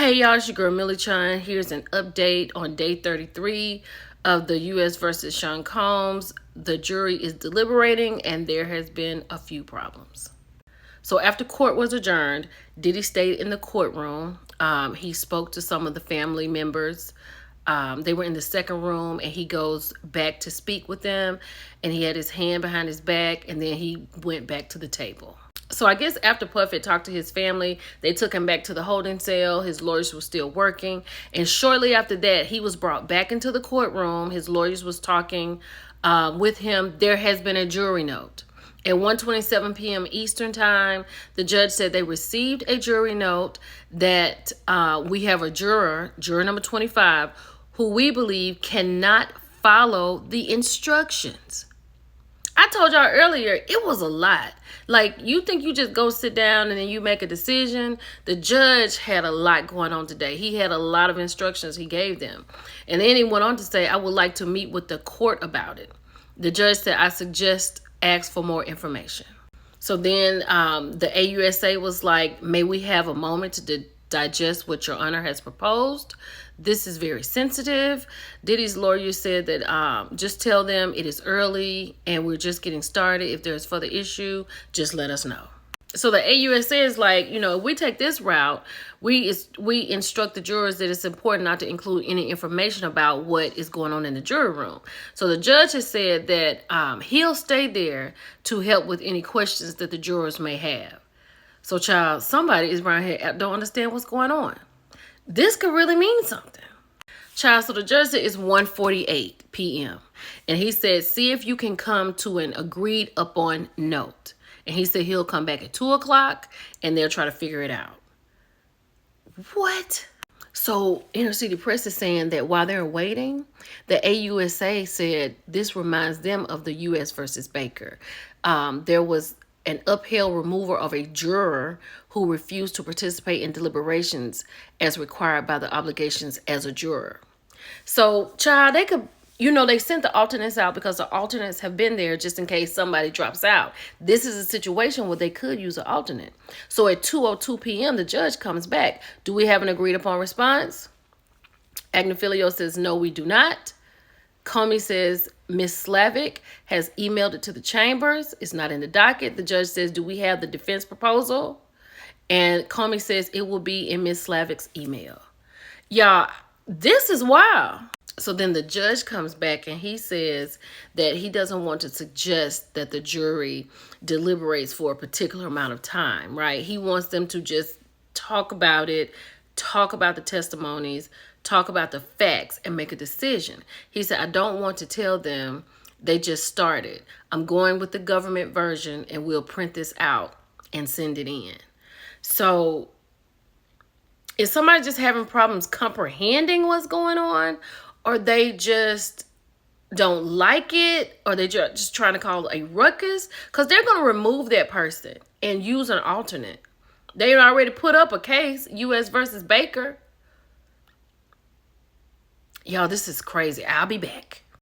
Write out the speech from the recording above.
Hey y'all, it's your girl Millie Chan. Here's an update on day 33 of the U.S. versus Sean Combs. The jury is deliberating and there has been a few problems. So after court was adjourned, Diddy stayed in the courtroom. He spoke to some of the family members. They were in the second room and he goes back to speak with them, and he had his hand behind his back, and then he went back to the table. So I guess after Puff had talked to his family, they took him back to the holding cell. His lawyers were still working. And shortly after that, he was brought back into the courtroom. His lawyers was talking with him. There has been a jury note. At 1:27 p.m. Eastern time, the judge said they received a jury note that we have a juror number 25, who we believe cannot follow the instructions. I told y'all earlier, it was a lot. Like, you think you just go sit down and then you make a decision? The judge had a lot going on today. He had a lot of instructions he gave them. And then he went on to say, I would like to meet with the court about it. The judge said, I suggest ask for more information. So then the AUSA was like, may we have a moment to digest what your honor has proposed? This is very sensitive. Diddy's lawyer said that just tell them it is early and we're just getting started. If there's further issue, just let us know. So the AUSA is like, you know, if we take this route, we instruct the jurors that it's important not to include any information about what is going on in the jury room. So the judge has said that he'll stay there to help with any questions that the jurors may have. So, child, somebody is around here don't understand what's going on. This could really mean something. Child, so the judge said it's 1:48 p.m. And he said, see if you can come to an agreed upon note. And he said he'll come back at 2 o'clock and they'll try to figure it out. What? So Inner City Press is saying that while they're waiting, the AUSA said this reminds them of the U.S. versus Baker. There was an upheld removal of a juror who refused to participate in deliberations as required by the obligations as a juror. So, child, they could, you know, they sent the alternates out because the alternates have been there just in case somebody drops out. This is a situation where they could use an alternate. So at 2:02 p.m., the judge comes back. Do we have an agreed upon response? Agnifilio says, no, we do not. Comey says Ms. Slavic has emailed it to the chambers. It's not in the docket. The judge says, do we have the defense proposal? And Comey says it will be in Ms. Slavic's email. Y'all, this is wild. So then the judge comes back and he says that he doesn't want to suggest that the jury deliberates for a particular amount of time, right? He wants them to just talk about it, talk about the testimonies, talk about the facts, and make a decision. He said, I don't want to tell them they just started. I'm going with the government version and we'll print this out and send it in. So is somebody just having problems comprehending what's going on? Or they just don't like it? Or they just trying to cause a ruckus? Because they're going to remove that person and use an alternate. They already put up a case, U.S. versus Baker. Y'all, this is crazy. I'll be back.